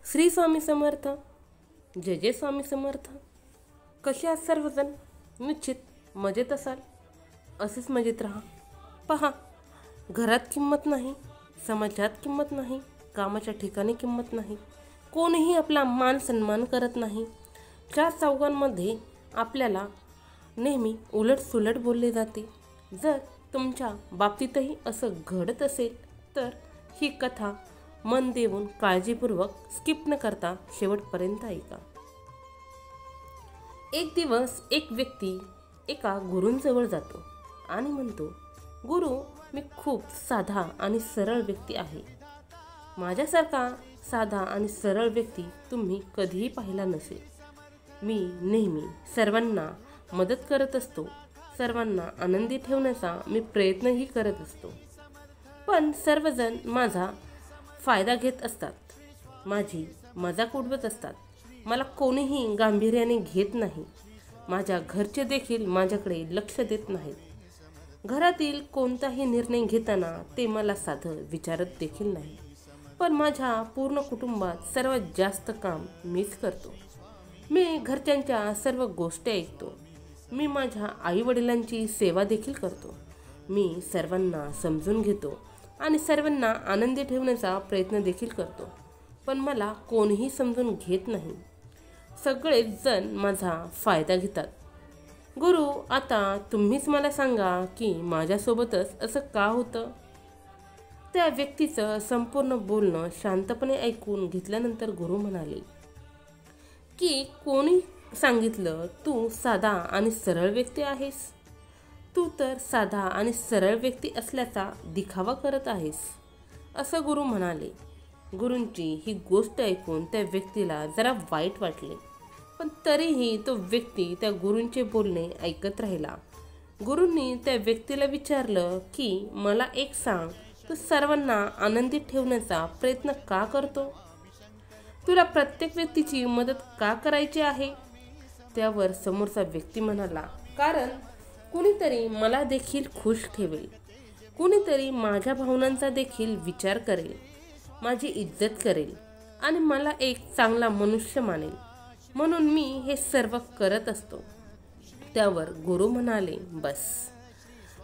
श्री स्वामी समर्थ. जय जय स्वामी समर्थ. कसे आहात सर्वजण? निश्चित मजेत असाल. असेच मजेत राहा. पहा, घरात किंमत नाही, समाजात किंमत नाही, कामाच्या ठिकाणी किंमत नाही, कोणीही आपला मान सन्मान करत नाही. चार चौघांमध्ये आपल्याला नेहमी उलटसुलट बोलले जाते. जर तुमच्या बाबतीतही असं घडत असेल तर ही कथा मन देऊन काळजीपूर्वक स्किप न करता शेवटपर्यंत ऐका. एक दिवस एक व्यक्ती एका गुरूंजवळ जातो आणि म्हणतो, गुरु, मी खूप साधा आणि सरळ व्यक्ती आहे. माझ्यासारखा साधा आणि सरळ व्यक्ती तुम्ही कधीही पाहिला नसेल. मी नेहमी सर्वांना मदत करत असतो, सर्वांना आनंदी ठेवण्याचा मी प्रयत्नही करत असतो. पण सर्वजण माझा फायदा घेत असतात, माझी मजाक उडवत असतात. मला कोणीही गांभीर्याने घेत नाही. माझ्या घरचे देखील माझ्याकडे लक्ष देत नाहीत. घरातील कोणताही निर्णय घेताना ते मला साधं विचारत देखील नाही. पण माझ्या पूर्ण कुटुंबात सर्वात जास्त काम मीच करतो. मी घरच्यांच्या सर्व गोष्टी ऐकतो. मी माझ्या आईवडिलांची सेवा देखील करतो. मी सर्वांना समजून घेतो आणि सर्वांना आनंदी ठेवण्याचा प्रयत्न देखील करतो. पण मला कोणीही समजून घेत नाही. सगळेच जण माझा फायदा घेतात. गुरु, आता तुम्हीच मला सांगा की माझ्यासोबतच असं का होतं? त्या व्यक्तीचं संपूर्ण बोलणं शांतपणे ऐकून घेतल्यानंतर गुरु म्हणाले की कोणी सांगितलं तू साधा आणि सरळ व्यक्ती आहेस? तू तर साधा आणि सरळ व्यक्ती असल्याचा दिखावा करत आहेस, असं गुरु म्हणाले. गुरूंची ही गोष्ट ऐकून त्या व्यक्तीला जरा वाईट वाटले, पण तरीही तो व्यक्ती त्या गुरूंचे बोलणे ऐकत राहिला. गुरूंनी त्या व्यक्तीला विचारलं की मला एक सांग, तू सर्वांना आनंदी ठेवण्याचा प्रयत्न का करतो? तुला प्रत्येक व्यक्तीची मदत का करायची आहे? त्यावर समोरचा व्यक्ती म्हणाला, कारण कुणीतरी मला देखील खुश ठेवेल, कुणीतरी माझ्या भावनांचा देखील विचार करेल, माझी इज्जत करेल आणि मला एक चांगला मनुष्य मानेल, म्हणून मी हे सर्व करत असतो. त्यावर गुरु म्हणाले, बस,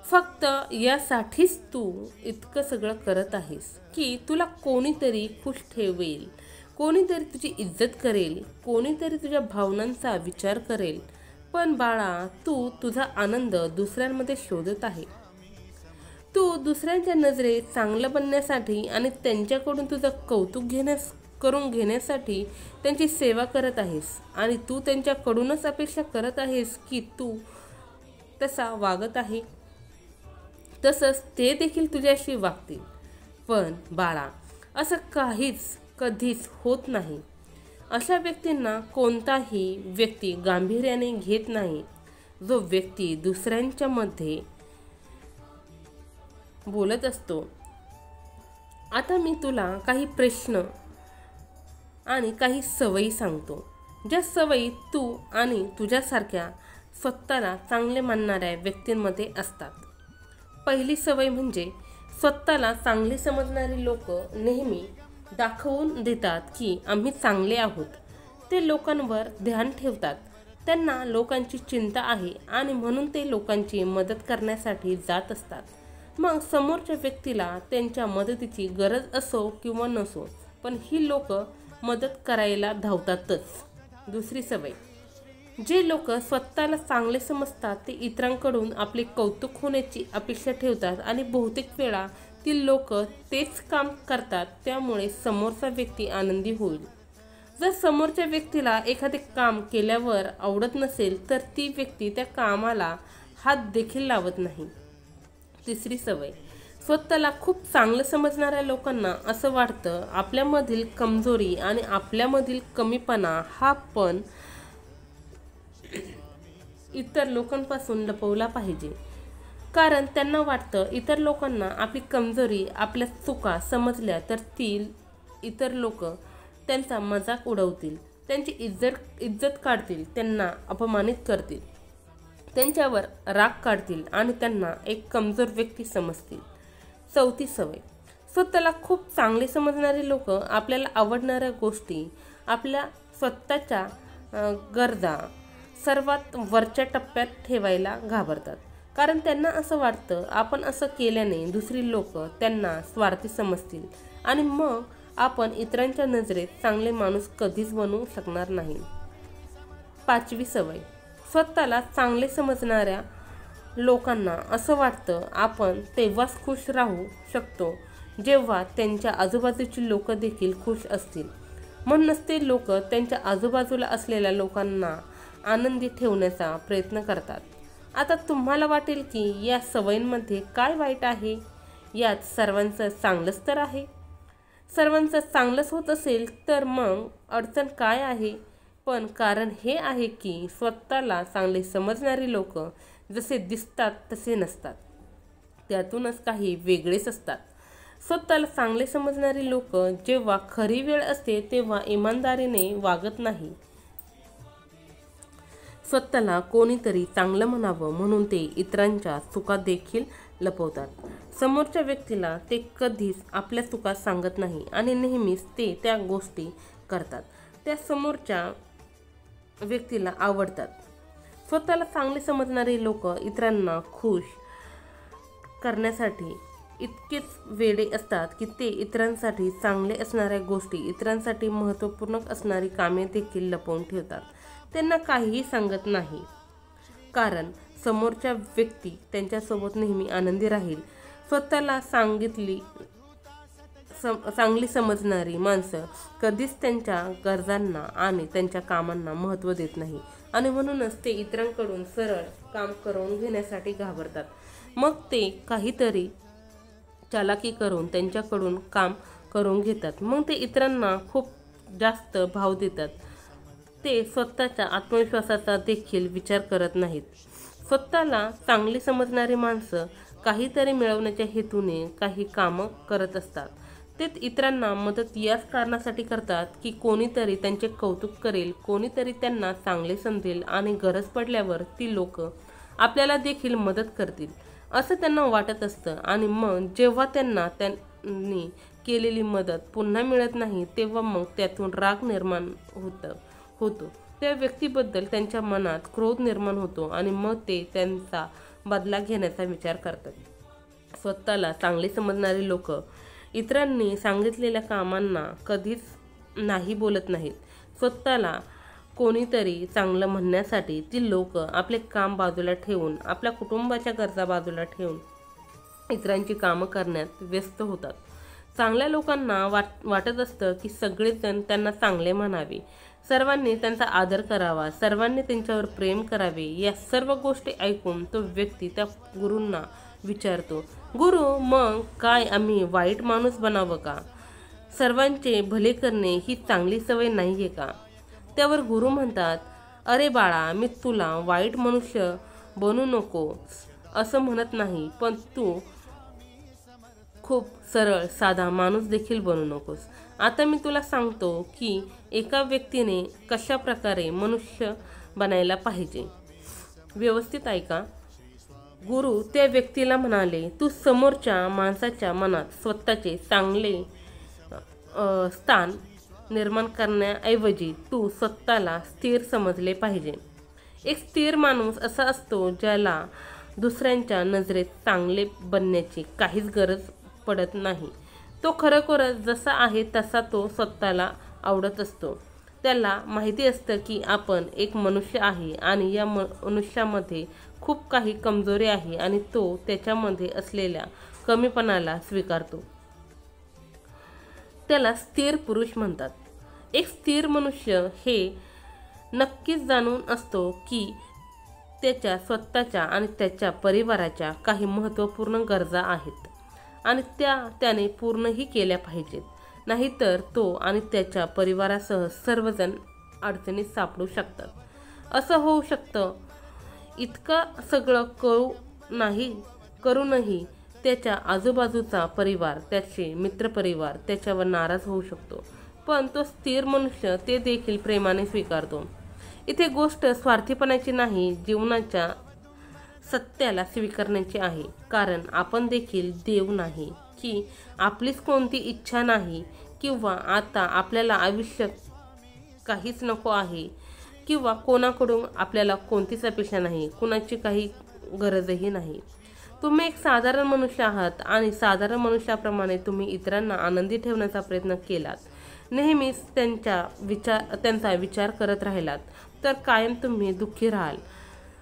फक्त यासाठीच तू इतकं सगळं करत आहेस की तुला कोणीतरी खुश ठेवेल, कोणीतरी तुझी इज्जत करेल, कोणीतरी तुझ्या भावनांचा विचार करेल. पण बाळा, तू तुझा आनंद दुसऱ्यांमध्ये शोधत आहे. तू दुसऱ्यांच्या नजरेत चांगलं बनण्यासाठी आणि त्यांच्याकडून तुझं कौतुक करून घेण्यासाठी त्यांची सेवा करत आहेस आणि तू त्यांच्याकडूनच अपेक्षा करत आहेस की तू तसा वागत आहे तसंच ते देखील तुझ्याशी वागतील. पण बाळा, असं कधीच होत नाही. अशा व्यक्तींना कोणताही व्यक्ती गांभीर्याने घेत नाही. जो व्यक्ती दुसऱ्यांच्या मध्ये बोलत असतो. आता मी तुला काही प्रश्न आणि काही सवयी सांगतो, ज्या सवयी तू आणि तुझ्यासारख्या स्वतःला चांगले मानणाऱ्या व्यक्तींमध्ये असतात. पहिली सवय म्हणजे स्वतःला चांगले समजणारी लोक नेहमी दाखवून देतात की आम्ही चांगले आहोत. ते लोकांवर ध्यान ठेवतात. त्यांना लोकांची चिंता आहे आणि म्हणून ते लोकांची मदत करण्यासाठी जात असतात. मग समोरच्या व्यक्तीला त्यांच्या मदतीची गरज असो किंवा नसो, पण ही लोक मदत करायला धावतातच. दुसरी सवय, जे लोक स्वतःला चांगले समजतात ते इतरांकडून आपले कौतुक होण्याची अपेक्षा ठेवतात आणि बहुतेक वेळा ती लोक तेच काम करतात. त्यामुळे समोरचा व्यक्ती आनंदी होईल. जर समोरच्या व्यक्तीला एखादे काम केल्यावर आवडत नसेल तर ती व्यक्ती त्या कामाला हात देखील लावत नाही. तिसरी सवय, स्वतःला खूप चांगलं समजणाऱ्या लोकांना असं वाटतं आपल्यामधील कमजोरी आणि आपल्यामधील कमीपणा हा पण इतर लोकांपासून लपवला पाहिजे. कारण त्यांना वाटतं इतर लोकांना आपली कमजोरी, आपल्या चुका समजल्या तर इतर लोक त्यांचा मजाक उडवतील, त्यांची इज्जत काढतील, त्यांना अपमानित करतील, त्यांच्यावर राग काढतील आणि त्यांना एक कमजोर व्यक्ती समजतील. चौथी सवय, स्वतःला खूप चांगले समजणारे लोक आपल्याला आवडणाऱ्या गोष्टी, आपल्या स्वतःच्या गरजा सर्वात वरच्या टप्प्यात ठेवायला घाबरतात. कारण त्यांना असं वाटतं आपण असं केल्याने दुसरी लोक त्यांना स्वार्थी समजतील आणि मग आपण इतरांच्या नजरेत चांगले माणूस कधीच बनू शकणार नाही. 5वी सवय. स्वतःला चांगले समजणाऱ्या लोकांना असं वाटतं आपण तेव्हाच खुश राहू शकतो जेव्हा त्यांच्या आजूबाजूची लोक देखील खुश असतील. म्हणूनच ते लोक त्यांच्या आजूबाजूला असलेल्या लोकांना आनंदी ठेवण्याचा प्रयत्न करतात. आता तुम्हाला वाटेल की या सवयींमध्ये काय वाईट आहे? यात सर्वांचं चांगलंच तर आहे. सर्वांचं चांगलंच होत असेल तर मग अडचण काय आहे? पण कारण हे आहे की स्वतःला चांगले समजणारी लोक जसे दिसतात तसे नसतात, त्यातूनच काही वेगळेच असतात. स्वतःला चांगले समजणारी लोक जेव्हा खरी वेळ असते तेव्हा इमानदारीने वागत नाही. स्वतःला कोणीतरी चांगलं म्हणावं म्हणून ते इतरांच्या चुका देखील लपवतात. समोरच्या व्यक्तीला ते कधीच आपल्या चुका सांगत नाही आणि नेहमीच ते त्या गोष्टी करतात त्या समोरच्या व्यक्तीला आवडतात. स्वतःला चांगले समजणारे लोक इतरांना खुश करण्यासाठी इतकेच वेडे असतात की ते इतरांसाठी चांगले असणाऱ्या गोष्टी, इतरांसाठी महत्त्वपूर्ण असणारी कामे देखील लपवून ठेवतात. त्यांना काहीही सांगत नाही कारण समोरच्या व्यक्ती त्यांच्यासोबत नेहमी आनंदी राहील. स्वतःला चांगली समजणारी माणसं कधीच त्यांच्या गरजांना आणि त्यांच्या कामांना महत्त्व देत नाही आणि म्हणूनच ते इतरांकडून सरळ काम करून घेण्यासाठी घाबरतात. मग ते काहीतरी चालाकी करून त्यांच्याकडून काम करून घेतात. मग ते इतरांना खूप जास्त भाव देतात. ते स्वतःच्या आत्मविश्वासाचा देखील विचार करत नाहीत. स्वतःला चांगली समजणारी माणसं काहीतरी मिळवण्याच्या हेतूने काही कामं करत असतात. ते इतरांना मदत याच कारणासाठी करतात की कोणीतरी त्यांचे कौतुक करेल, कोणीतरी त्यांना चांगले समजेल आणि गरज पडल्यावर ती लोक आपल्याला देखील मदत करतील असं त्यांना वाटत असतं. आणि मग जेव्हा त्यांनी केलेली मदत पुन्हा मिळत नाही तेव्हा मग त्यातून राग निर्माण होतो. त्या व्यक्तीबद्दल त्यांच्या मनात क्रोध निर्माण होतो आणि मग ते त्यांचा बदला घेण्याचा विचार करतात. स्वतःला चांगले समजणारे लोक इतरांनी सांगितलेल्या कामांना कधीच नाही बोलत नाहीत. स्वतःला कोणीतरी चांगलं म्हणण्यासाठी ती लोक आपले काम बाजूला ठेवून, आपल्या कुटुंबाच्या गरजा बाजूला ठेवून इतरांची कामं करण्यात व्यस्त होतात. चांगल्या लोकांना वाटत असतं की सगळेजण त्यांना चांगले म्हणावे, सर्वांनी त्यांचा आदर करावा, सर्वांनी त्यांच्यावर प्रेम करावे. या सर्व गोष्टी ऐकून तो व्यक्ती त्या गुरूंना विचारतो, गुरु मग काय आम्ही वाईट माणूस बनावं का? सर्वांचे भले करणे ही चांगली सवय नाही आहे का? त्यावर गुरु म्हणतात, अरे बाळा, मी तुला वाईट मनुष्य बनू नको असं म्हणत नाही, पण तू खूप सरळ साधा माणूस देखील बनू नकोस. आता मी तुला सांगतो की एका व्यक्तीने कशा प्रकारे मनुष्य बनायला पाहिजे. व्यवस्थित ऐका. गुरु त्या व्यक्तीला म्हणाले, तू समोरच्या माणसाच्या मनात स्वतःचे चांगले स्थान निर्माण करण्याऐवजी तू स्वतःला स्थिर समजले पाहिजे. एक स्थिर माणूस असा असतो ज्याला दुसऱ्यांच्या नजरेत चांगले बनण्याची काहीच गरज पडत नाही. तो खरोखरच जसा आहे तसा तो स्वतःला आवडत असतो. त्याला माहिती असतं की आपण एक मनुष्य आहे आणि या मनुष्यामध्ये खूप काही कमजोरी आहे आणि तो त्याच्यामध्ये असलेल्या कमीपणाला स्वीकारतो. त्याला स्थिर पुरुष म्हणतात. एक स्थिर मनुष्य हे नक्कीच जाणून असतो की त्याच्या स्वतःच्या आणि त्याच्या परिवाराच्या काही महत्त्वपूर्ण गरजा आहेत आणि त्याने पूर्णही केल्या पाहिजेत. नाहीतर तो आणि त्याच्या परिवारासह सर्वजण अडचणीत सापडू शकतात. असं होऊ शकतं. इतकं सगळं करूनही त्याच्या आजूबाजूचा परिवार, त्याचे मित्रपरिवार त्याच्यावर नाराज होऊ शकतो. पण तो स्थिर मनुष्य ते देखील प्रेमाने स्वीकारतो. इथे गोष्ट स्वार्थीपणाची नाही, जीवनाच्या सत्याला स्वीकारण्याची आहे. कारण आपण देखील देव नाही की आपलीच कोणती इच्छा नाही किंवा आता आपल्याला आयुष्य काहीच नको आहे किंवा कोणाकडून आपल्याला कोणतीच अपेक्षा नाही, कुणाची काही गरजही नाही. तुम्ही एक साधारण मनुष्य आहात आणि साधारण मनुष्याप्रमाणे तुम्ही इतरांना आनंदी ठेवण्याचा प्रयत्न केलात, नेहमीच त्यांचा विचार करत राहिलात, तर कायम तुम्ही दुःखी राहाल.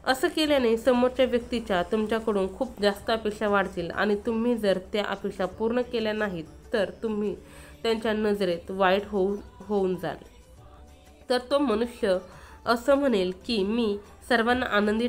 असं केल्याने समोरच्या व्यक्तीच्या तुमच्याकडून खूप जास्त अपेक्षा वाढतील आणि तुम्ही जर त्या अपेक्षा पूर्ण केल्या नाहीत तर तुम्ही त्यांच्या नजरेत वाईट होऊन जाल. तर तो मनुष्य असं म्हणेल की मी सर्वांना आनंदी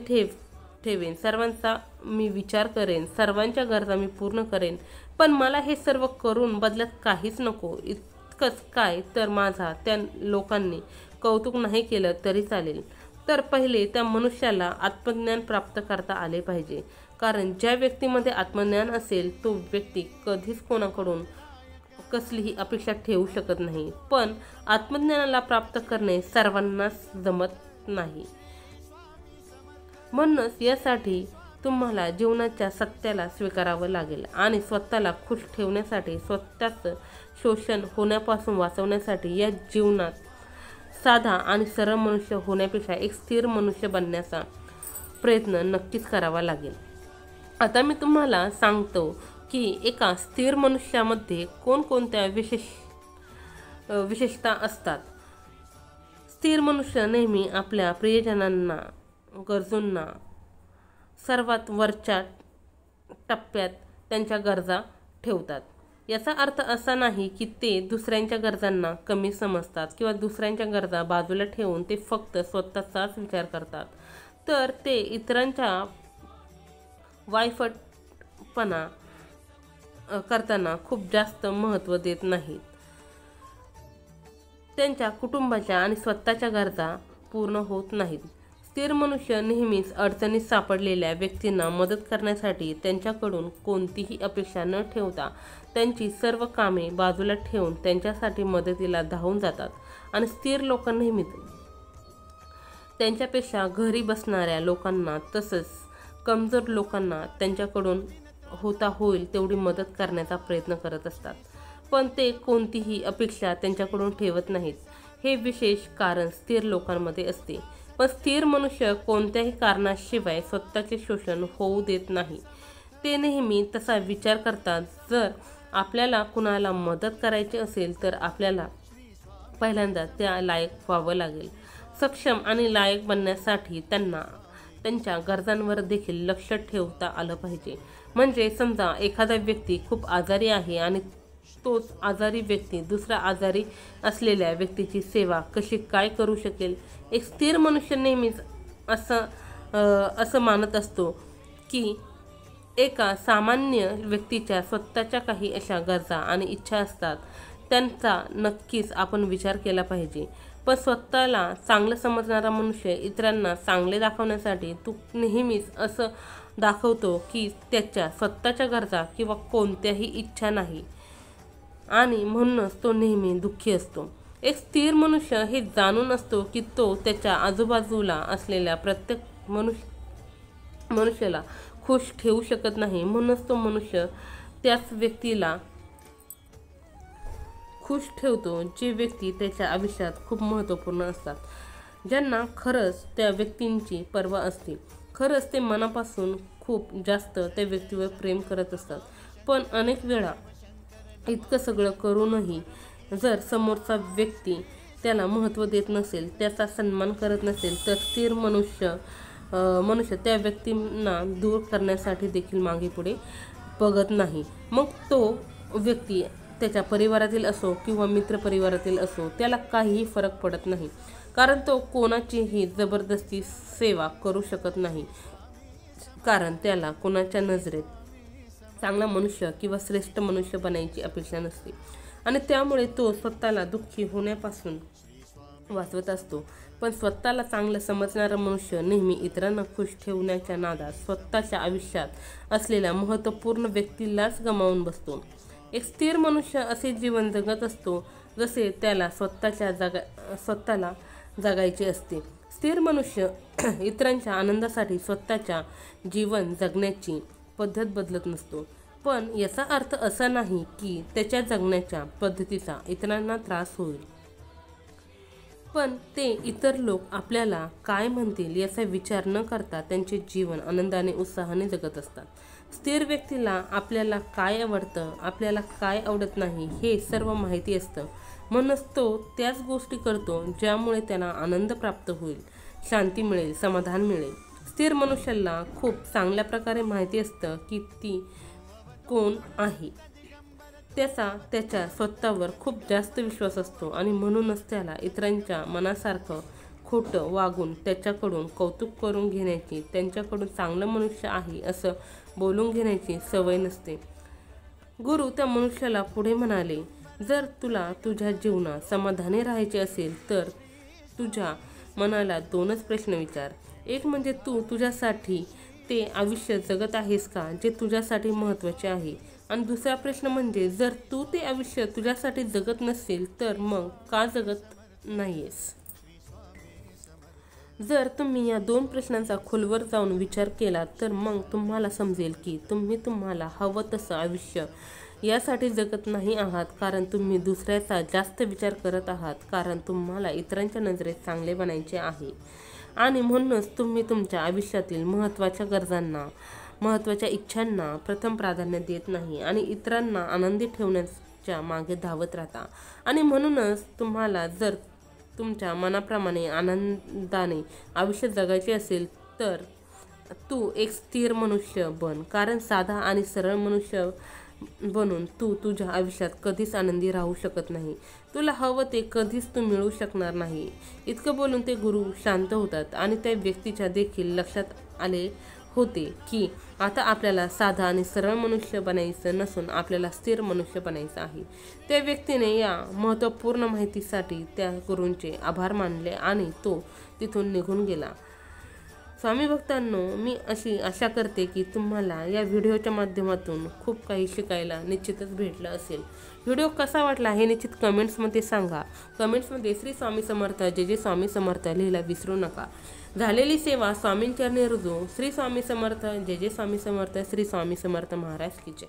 ठेवेन, सर्वांचा मी विचार करेन, सर्वांच्या गरजा मी पूर्ण करेन, पण मला हे सर्व करून बदल्यात काहीच नको. इतकंच काय तर माझा त्या लोकांनी कौतुक नाही केलं तरी चालेल. तर पहिले त्या मनुष्याला आत्मज्ञान प्राप्त करता आले पाहिजे, कारण ज्या व्यक्तीमध्ये आत्मज्ञान असेल तो व्यक्ती कधीच कोणाकडून कसलीही अपेक्षा ठेवू शकत नाही. पण आत्मज्ञानाला प्राप्त करणे सर्वांनाच जमत नाही. म्हणूनच यासाठी तुम्हाला जीवनाच्या सत्याला स्वीकारावं लागेल आणि स्वतःला खुश ठेवण्यासाठी, स्वतःचं शोषण होण्यापासून वाचवण्यासाठी या जीवनात साधा आणि सरळ मनुष्य होण्यापेक्षा एक स्थिर मनुष्य बनण्याचा प्रयत्न नक्कीच करावा लागेल. आता मी तुम्हाला सांगतो की एका स्थिर मनुष्यामध्ये कोणकोणत्या विशेषता असतात. स्थिर मनुष्य नेहमी आपल्या प्रियजनांना, गरजूंना सर्वात वरच्या टप्प्यात त्यांच्या गरजा ठेवतात. याचा अर्थ असा नाही की ते दुसऱ्यांच्या गरजांना कमी समजतात किंवा दुसऱ्यांच्या गरजा बाजूला ठेवून ते फक्त स्वतःचाच विचार करतात. तर ते इतरांच्या वायफटपणा करताना खूप जास्त महत्त्व देत नाहीत. त्यांच्या कुटुंबाच्या आणि स्वतःच्या गरजा पूर्ण होत नाहीत. स्थिर मनुष्य नेहमीच अडचणीत सापडलेल्या व्यक्तींना मदत करण्यासाठी त्यांच्याकडून कोणतीही अपेक्षा न ठेवता त्यांची सर्व कामे बाजूला ठेवून त्यांच्यासाठी मदतीला धावून जातात. आणि स्थिर लोक नेहमीच त्यांच्यापेक्षा घरी बसणाऱ्या लोकांना तसंच कमजोर लोकांना त्यांच्याकडून होता होईल तेवढी मदत करण्याचा प्रयत्न करत असतात, पण ते कोणतीही अपेक्षा त्यांच्याकडून ठेवत नाहीत. हे विशेष कारण स्थिर लोकांमध्ये असते. पण स्थिर मनुष्य कोणत्याही कारणाशिवाय स्वतःचे शोषण होऊ देत नाही. ते नेहमी तसा विचार करतात, जर आपल्याला कुणाला मदत करायची असेल तर आपल्याला पहिल्यांदा त्या लायक व्हावं लागेल. सक्षम आणि लायक बनण्यासाठी त्यांना त्यांच्या गरजांवर देखील लक्ष ठेवता आलं पाहिजे. म्हणजे समजा एखादा व्यक्ती खूप आजारी आहे आणि तोच आजारी व्यक्ती दुसऱ्या आजारी असलेल्या व्यक्तीची सेवा कशी काय करू शकेल. एक स्थिर मनुष्य नेहमीच असं मानत असतो की एका सामान्य व्यक्तीच्या स्वतःच्या काही अशा गरजा आणि इच्छा असतात, त्यांचा नक्कीच आपण विचार केला पाहिजे. पण स्वतःला चांगलं समजणारा मनुष्य इतरांना चांगले दाखवण्यासाठी तो नेहमीच असं दाखवतो की त्याच्या स्वतःच्या गरजा किंवा कोणत्याही इच्छा नाही आणि म्हणूनच तो नेहमी दुःखी असतो. एक स्थिर मनुष्य हे जाणून असतो की तो त्याच्या आजूबाजूला असलेल्या प्रत्येक मनुष्याला खुश ठेवू शकत नाही. म्हणूनच तो मनुष्य त्याच व्यक्तीला खुश ठेवतो जे व्यक्ती त्याच्या आयुष्यात खूप महत्त्वपूर्ण असतात, ज्यांना खरंच त्या व्यक्तींची पर्वा असते. खरंच ते मनापासून खूप जास्त त्या व्यक्तीवर प्रेम करत असतात. पण अनेक वेळा इतकं सगळं करूनही जर समोरचा व्यक्ती त्याला महत्त्व देत नसेल, त्याचा सन्मान करत नसेल, तर स्थिर मनुष्य त्या व्यक्तींना दूर करण्यासाठी देखील मागे पुढे बघत नाही. मग तो व्यक्ती त्याच्या परिवारातील असो किंवा मित्रपरिवारातील असो, त्याला काहीही फरक पडत नाही, कारण तो कोणाचीही जबरदस्ती सेवा करू शकत नाही. कारण त्याला कोणाच्या नजरेत चांगला मनुष्य किंवा श्रेष्ठ मनुष्य बनायची अपेक्षा नसते आणि त्यामुळे तो स्वतःला दुःखी होण्यापासून वाचवत असतो. पण स्वतःला चांगलं समजणारा मनुष्य नेहमी इतरांना खुश ठेवण्याच्या नादात स्वतःच्या आयुष्यात असलेल्या महत्त्वपूर्ण व्यक्तीलाच गमावून बसतो. एक स्थिर मनुष्य असे जीवन जगत असतो जसे त्याला स्वतःला जगायचे असते. स्थिर मनुष्य इतरांच्या आनंदासाठी स्वतःच्या जीवन जगण्याची पद्धत बदलत नसतो, पण याचा अर्थ असा नाही की त्याच्या जगण्याच्या पद्धतीचा इतरांना त्रास होईल. पण ते इतर लोक आपल्याला काय म्हणतील याचा विचार न करता त्यांचे जीवन आनंदाने उत्साहाने जगत असतात. स्थिर व्यक्तीला आपल्याला काय आवडतं, आपल्याला काय आवडत नाही हे सर्व माहिती असतं. म्हणूनच तो त्याच गोष्टी करतो ज्यामुळे त्यांना आनंद प्राप्त होईल, शांती मिळेल, समाधान मिळेल. स्थिर मनुष्याला खूप चांगल्या प्रकारे माहिती असतं की ती कोण आहे. त्याच्या स्वतःवर खूप जास्त विश्वास असतो आणि म्हणूनच त्याला इतरांच्या मनासारखं खोटं वागून त्याच्याकडून कौतुक करून घेण्याची, त्यांच्याकडून चांगलं मनुष्य आहे असं बोलून घेण्याची सवय नसते. गुरु त्या मनुष्याला पुढे म्हणाले, जर तुला तुझ्या जीवनात समाधानी राहायचे असेल तर तुझ्या मनाला 2च प्रश्न विचार. एक म्हणजे तू तुझ्यासाठी ते आयुष्य जगत आहेस का जे तुझ्यासाठी महत्त्वाचे आहे, आणि दुसरा प्रश्न म्हणजे जर तू ते आयुष्य तुझ्यासाठी जगत नसेल तर मग का जगत नाहीयेस. जर तुम्ही या 2 प्रश्नांचा खोलवर जाऊन विचार केला तर मग तुम्हाला समजेल की तुम्ही तुम्हाला हवं तसं आयुष्य यासाठी जगत नाही आहात कारण तुम्ही दुसऱ्याचा जास्त विचार करत आहात, कारण तुम्हाला इतरांच्या नजरेत चांगले बनायचे आहे. आणि म्हणूनच तुम्ही तुमच्या आयुष्यातील महत्त्वाच्या गरजांना, महत्त्वाच्या इच्छांना प्रथम प्राधान्य देत नाही आणि इतरांना आनंदी ठेवण्याच्या मागे धावत राहता. आणि म्हणूनच तुम्हाला जर तुमच्या मनाप्रमाणे आनंदाने आयुष्य जगायचे असेल तर तू एक स्थिर मनुष्य बन, कारण साधा आणि सरळ मनुष्य बनून तू तुझ्या आयुष्यात कधीच आनंदी राहू शकत नाही. तुला हवं ते कधीच तू मिळवू शकणार नाही. इतकं बोलून ते गुरु शांत होतात आणि त्या व्यक्तीच्या देखील लक्षात आले होते की आता आपल्याला साधा आणि सरळ मनुष्य बनायचं नसून आपल्याला स्थिर मनुष्य बनायचं आहे. त्या व्यक्तीने या महत्त्वपूर्ण माहितीसाठी त्या गुरूंचे आभार मानले आणि तो तिथून निघून गेला. स्वामी भक्तांनो, मी अशी आशा करते की तुम्हाला या व्हिडिओच्या माध्यमातून खूप काही शिकायला निश्चितच भेटलं असेल. व्हिडिओ कसा वाटला हे निश्चित कमेंट्समध्ये सांगा. कमेंट्समध्ये श्री स्वामी समर्थ, जय जय स्वामी समर्थ लिहायला विसरू नका. झालेली सेवा स्वामींचरणी रुजू. श्री स्वामी समर्थ, जय जय स्वामी समर्थ. श्री स्वामी समर्थ महाराज की जय.